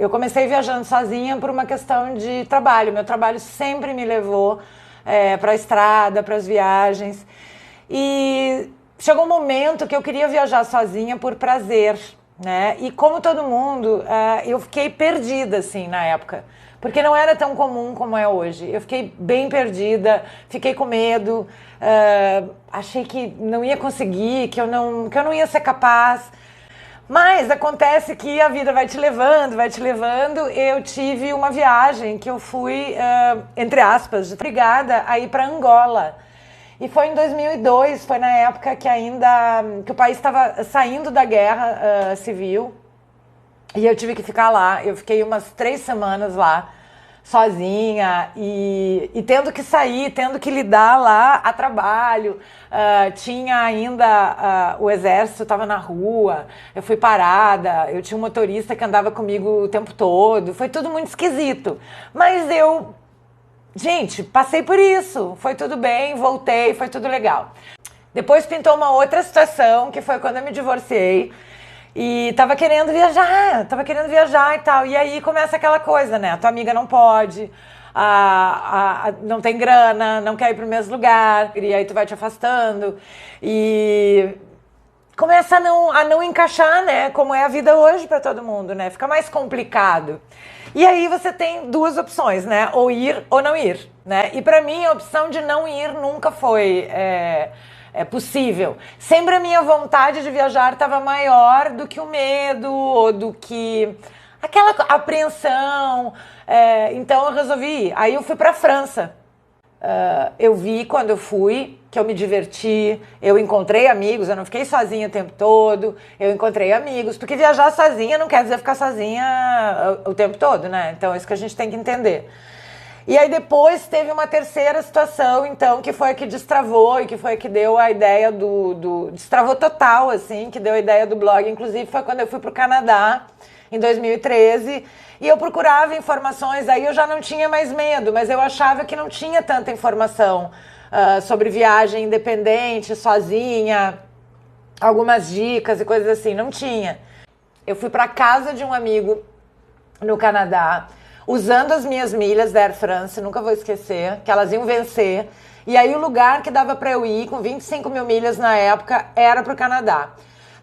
eu comecei viajando sozinha por uma questão de trabalho. Meu trabalho sempre me levou para a estrada, para as viagens. E chegou um momento que eu queria viajar sozinha por prazer, né? E como todo mundo, eu fiquei perdida, assim, na época. Porque não era tão comum como é hoje. Eu fiquei bem perdida, fiquei com medo, achei que não ia conseguir, que eu não ia ser capaz. Mas acontece que a vida vai te levando, vai te levando. Eu tive uma viagem que eu fui, entre aspas, obrigada a ir para Angola. E foi em 2002, foi na época que o país estava saindo da guerra civil. E eu tive que ficar lá. Eu fiquei umas 3 semanas lá, sozinha, e tendo que sair, tendo que lidar lá a trabalho. Tinha ainda o exército, estava na rua, eu fui parada, eu tinha um motorista que andava comigo o tempo todo. Foi tudo muito esquisito. Mas gente, passei por isso, foi tudo bem, voltei, foi tudo legal. Depois pintou uma outra situação, que foi quando eu me divorciei e tava querendo viajar e tal. E aí começa aquela coisa, né? A tua amiga não pode, não tem grana, não quer ir pro mesmo lugar, e aí tu vai te afastando e começa a não encaixar, né? Como é a vida hoje para todo mundo, né? Fica mais complicado. E aí você tem 2 opções, né? Ou ir ou não ir, né? E para mim a opção de não ir nunca foi possível. Sempre a minha vontade de viajar estava maior do que o medo, ou do que aquela apreensão. Então eu resolvi ir. Aí eu fui para a França. Eu vi quando eu fui que eu me diverti, eu encontrei amigos, eu não fiquei sozinha o tempo todo, eu encontrei amigos, porque viajar sozinha não quer dizer ficar sozinha o tempo todo, né? Então é isso que a gente tem que entender. E aí depois teve uma terceira situação, então, que foi a que destravou e que foi a que deu a ideia destravou total, assim, que deu a ideia do blog. Inclusive foi quando eu fui pro Canadá, em 2013, e eu procurava informações, aí eu já não tinha mais medo, mas eu achava que não tinha tanta informação sobre viagem independente, sozinha, algumas dicas e coisas assim, não tinha. Eu fui para casa de um amigo no Canadá, usando as minhas milhas da Air France, nunca vou esquecer, que elas iam vencer, e aí o lugar que dava para eu ir, com 25 mil milhas na época, era pro Canadá.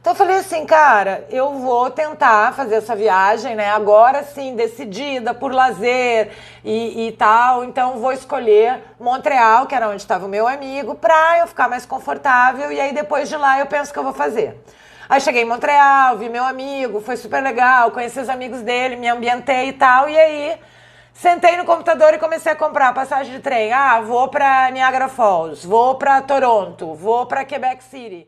Então eu falei assim, cara, eu vou tentar fazer essa viagem, né? Agora sim, decidida, por lazer e tal. Então vou escolher Montreal, que era onde estava o meu amigo, pra eu ficar mais confortável. E aí depois de lá eu penso que eu vou fazer. Aí cheguei em Montreal, vi meu amigo, foi super legal, conheci os amigos dele, me ambientei e tal. E aí sentei no computador e comecei a comprar passagem de trem. Vou pra Niagara Falls, vou pra Toronto, vou pra Quebec City.